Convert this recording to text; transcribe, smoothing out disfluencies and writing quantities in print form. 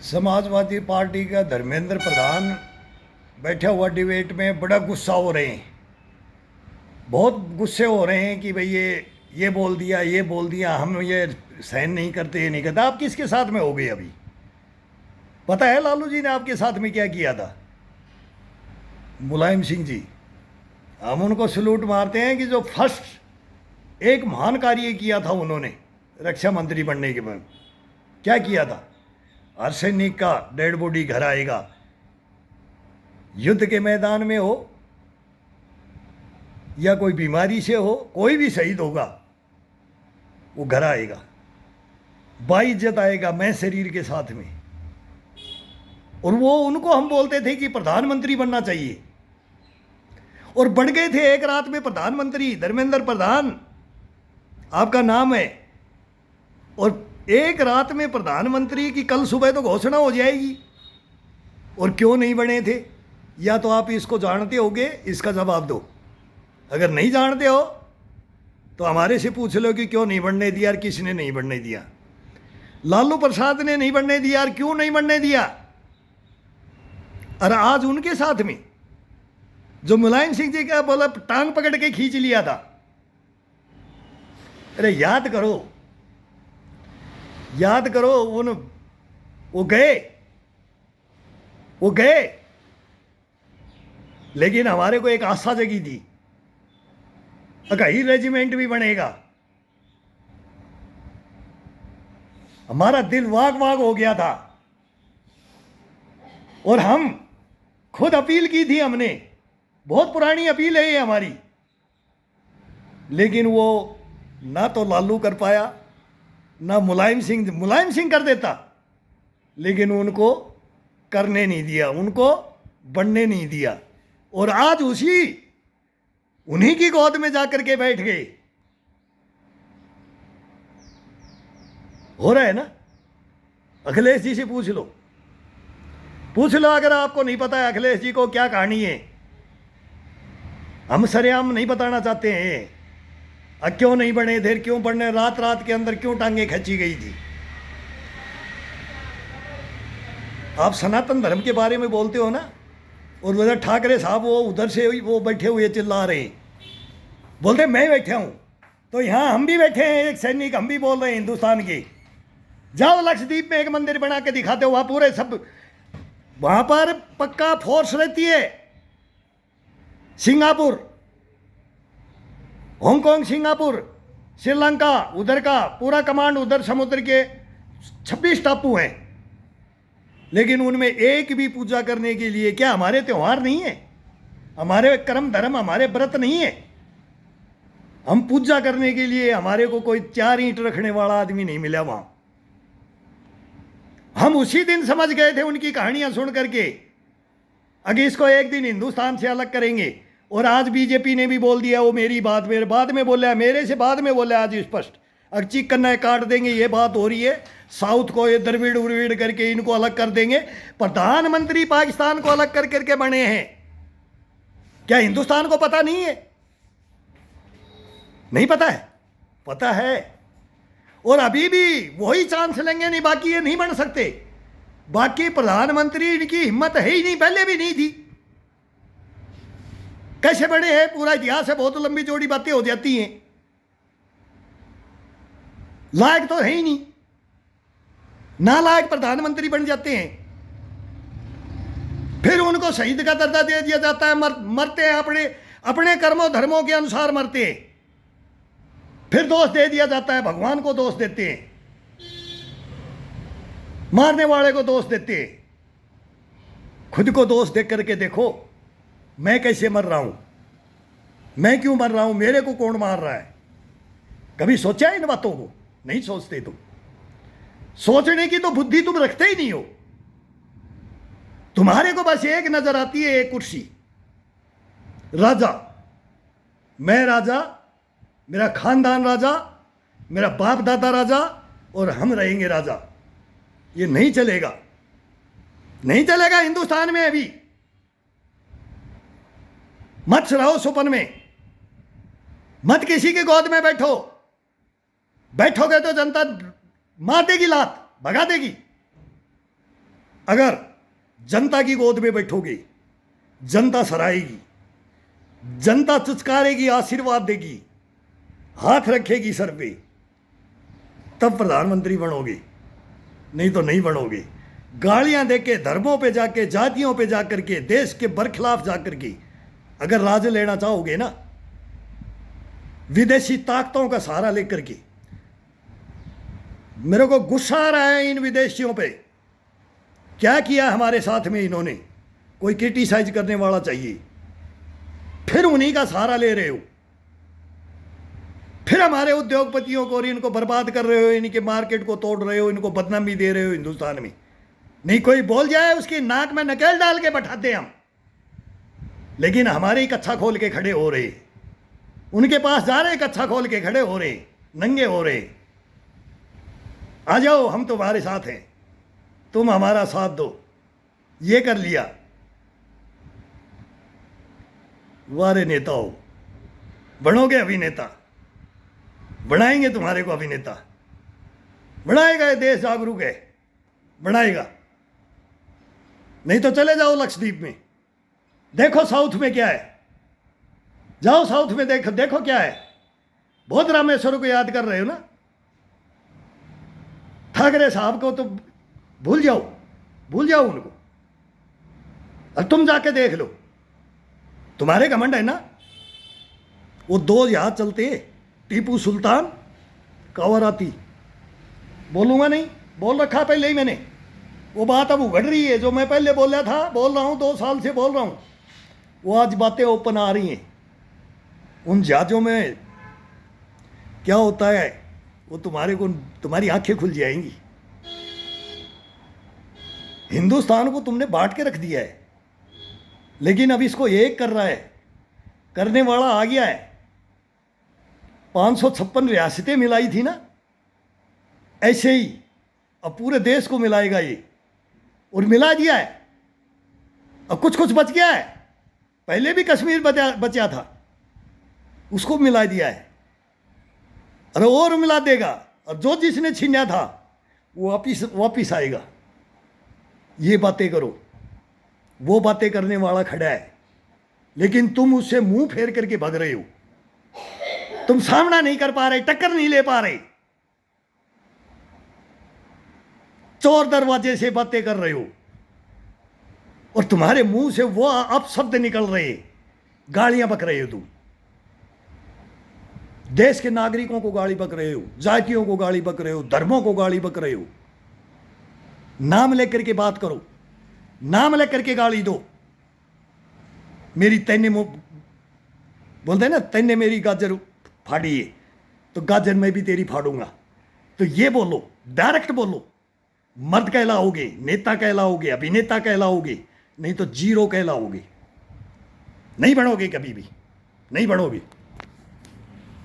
Samajwadi party का धर्मेंद्र प्रधान बैठा हुआ डिबेट में बड़ा गुस्सा हो रहे हैं। बहुत गुस्से हो रहे हैं कि भाई ये बोल दिया, हम ये सहन नहीं करते, ये नहीं करते। आप किसके साथ में हो गए? अभी पता है लालू जी ने आपके साथ में क्या किया था? मुलायम सिंह जी, हम उनको सलूट मारते हैं कि जो फर्स्ट एक महान कार्य किया था उन्होंने रक्षा मंत्री बनने के बाद। क्या किया था? हर सैनिक का डेड बॉडी घर आएगा, युद्ध के मैदान में हो या कोई बीमारी से हो, कोई भी शहीद होगा वो घर आएगा, बाइज्जत आएगा, मैं शरीर के साथ में। और वो उनको हम बोलते थे कि प्रधानमंत्री बनना चाहिए, और बन गए थे एक रात में प्रधानमंत्री। धर्मेंद्र प्रधान आपका नाम है, और एक रात में प्रधानमंत्री की कल सुबह तो घोषणा हो जाएगी। और क्यों नहीं बने थे? या तो आप इसको जानते होगे, इसका जवाब दो। अगर नहीं जानते हो तो हमारे से पूछ लो कि क्यों नहीं बनने दिया और किसने नहीं बनने दिया। लालू प्रसाद ने नहीं बनने दिया, और क्यों नहीं बनने दिया? और आज उनके साथ में जो मुलायम सिंह जी का बोला टांग पकड़ के खींच लिया था। अरे याद करो, याद करो, वो गए, लेकिन हमारे को एक आशा जगी थी, अकाई रेजिमेंट भी बनेगा। हमारा दिल वाग वाग हो गया था, और हम खुद अपील की थी हमने, बहुत पुरानी अपील है ये हमारी। लेकिन वो ना तो लालू कर पाया, ना मुलायम सिंह कर देता, लेकिन उनको करने नहीं दिया, उनको बनने नहीं दिया। और आज उन्हीं की गोद में जाकर के बैठ गए। हो रहा है ना? अखिलेश जी से पूछ लो, अगर आपको नहीं पता है अखिलेश जी को क्या कहानी है। हम सरेआम नहीं बताना चाहते हैं। क्यों नहीं बने थे, क्यों बढ़ने, रात रात के अंदर क्यों टांगे खींची गई थी। आप सनातन धर्म के बारे में बोलते हो ना, और उधर ठाकरे साहब वो उधर से वो बैठे हुए चिल्ला रहे, बोलते मैं बैठा हूं, तो यहां हम भी बैठे हैं, एक सैनिक हम भी बोल रहे हैं हिंदुस्तान के। जाओ लक्षद्वीप में एक मंदिर बना के दिखाते हो, वहां पूरे सब, वहां पर पक्का फोर्स रहती है। सिंगापुर, हांगकांग, सिंगापुर, श्रीलंका, उधर का पूरा कमांड, उधर समुद्र के 26 टापू हैं, लेकिन उनमें एक भी पूजा करने के लिए, क्या हमारे त्योहार नहीं है, हमारे कर्म धर्म, हमारे व्रत नहीं है? हम पूजा करने के लिए हमारे को कोई 4 ईंट रखने वाला आदमी नहीं मिला वहां। हम उसी दिन समझ गए थे उनकी कहानियां सुन करके, अगर इसको एक दिन हिंदुस्तान से अलग करेंगे। और आज बीजेपी ने भी बोल दिया, वो मेरे बाद में बोला, मेरे से बाद में बोला आज स्पष्ट, अगर चिकन काट देंगे, ये बात हो रही है। साउथ को ये द्रविड़ उर्विड़ करके इनको अलग कर देंगे। प्रधानमंत्री पाकिस्तान को अलग कर करके बने हैं। क्या हिंदुस्तान को पता नहीं है? नहीं पता है? पता है। और अभी भी वही चांस लेंगे, नहीं बाकी ये नहीं बन सकते। बाकी प्रधानमंत्री इनकी हिम्मत है ही नहीं, पहले भी नहीं थी। कैसे बने हैं पूरा इतिहास है, बहुत लंबी चौड़ी बातें हो जाती हैं। लायक तो है ही नहीं, नालायक प्रधानमंत्री बन जाते हैं। फिर उनको शहीद का दर्जा दे दिया जाता है, मरते हैं अपने कर्मों धर्मों के अनुसार मरते हैं। फिर दोष दे दिया जाता है, भगवान को दोष देते हैं, मारने वाले को दोष देते हैं। खुद को दोष दे करके देखो, मैं कैसे मर रहा हूं, मैं क्यों मर रहा हूं, मेरे को कौन मार रहा है? कभी सोचा है इन बातों को? नहीं सोचते तुम। सोचने की तो बुद्धि तुम रखते ही नहीं हो। तुम्हारे को बस एक नजर आती है, एक कुर्सी, राजा, मैं राजा, मेरा खानदान राजा, मेरा बाप दादा राजा, और हम रहेंगे राजा। ये नहीं चलेगा, नहीं चलेगा हिंदुस्तान में। अभी मत रहो सुपन में, मत किसी के गोद में बैठोगे तो जनता मार देगी, लात भगा देगी। अगर जनता की गोद में बैठोगे, जनता सराहेगी, जनता चुचकारेगी, आशीर्वाद देगी, हाथ रखेगी सर पे, तब प्रधानमंत्री बनोगे, नहीं तो नहीं बनोगे। गालियां देके, धर्मों पे जाके, जातियों पे जाकर के, देश के बरखिलाफ जाकर के अगर राज लेना चाहोगे ना, विदेशी ताकतों का सहारा लेकर के। मेरे को गुस्सा आ रहा है इन विदेशियों पे। क्या किया हमारे साथ में इन्होंने? कोई क्रिटिसाइज करने वाला चाहिए। फिर उन्हीं का सहारा ले रहे हो, फिर हमारे उद्योगपतियों को और इनको बर्बाद कर रहे हो, इनके मार्केट को तोड़ रहे हो, इनको बदनामी दे रहे हो हिंदुस्तान में। नहीं कोई बोल जाए उसकी नाक में नकेल डाल के बैठाते हम, लेकिन हमारे ही कच्छा खोल के खड़े हो रहे, उनके पास जा रहे, कच्छा खोल के खड़े हो रहे, नंगे हो रहे। आ जाओ, हम तुम्हारे साथ हैं, तुम हमारा साथ दो। ये कर लिया, वारे नेता हो, बनोगे अभिनेता, बनाएंगे तुम्हारे को अभिनेता, बनाएगा ये देश जागरूक है, बनाएगा। नहीं तो चले जाओ लक्षद्वीप में, देखो साउथ में क्या है, जाओ साउथ में देखो, देखो क्या है। बहुत रामेश्वर को याद कर रहे हो ना, ठाकरे साहब को तो भूल जाओ, भूल जाओ उनको, और तुम जाके देख लो। तुम्हारे घमंड है ना, वो दो जहाज चलते, टीपू सुल्तान, कावराती। बोलूंगा नहीं, बोल रखा पहले ही मैंने। वो बात अब उघड़ रही है जो मैं पहले बोला था, बोल रहा हूँ, 2 साल से बोल रहा हूँ, वो आज बातें ओपन आ रही हैं। उन जहाजों में क्या होता है वो तुम्हारी आंखें खुल जाएंगी। हिंदुस्तान को तुमने बांट के रख दिया है, लेकिन अब इसको एक कर रहा है, करने वाला आ गया है। 556 रियासतें मिलाई थी ना, ऐसे ही अब पूरे देश को मिलाएगा ये, और मिला दिया है। अब कुछ कुछ बच गया है, पहले भी कश्मीर बचा था, उसको मिला दिया है, अरे और मिला देगा। और जो जिसने छीना था वो वापिस आएगा। ये बातें करो, वो बातें करने वाला खड़ा है, लेकिन तुम उससे मुंह फेर करके भाग रहे हो। तुम सामना नहीं कर पा रहे, टक्कर नहीं ले पा रहे, चोर दरवाजे से बातें कर रहे हो, और तुम्हारे मुंह से वो अपशब्द निकल रहे, गालियां बक रहे हो। तुम देश के नागरिकों को गाली बक रहे हो, जातियों को गाली बक रहे हो, धर्मों को गाली बक रहे हो। नाम लेकर के बात करो, नाम लेकर के गाली दो। मेरी तैने बोलते हैं ना, तैने मेरी गाजर फाड़ी है तो गाजर मैं भी तेरी फाड़ूंगा। तो ये बोलो, डायरेक्ट बोलो। मर्द कहलाओगे, नेता कहलाओगे, अभिनेता कहलाओगे, नहीं तो जीरो कहलाओगे। नहीं बनोगे, कभी भी नहीं बनोगे।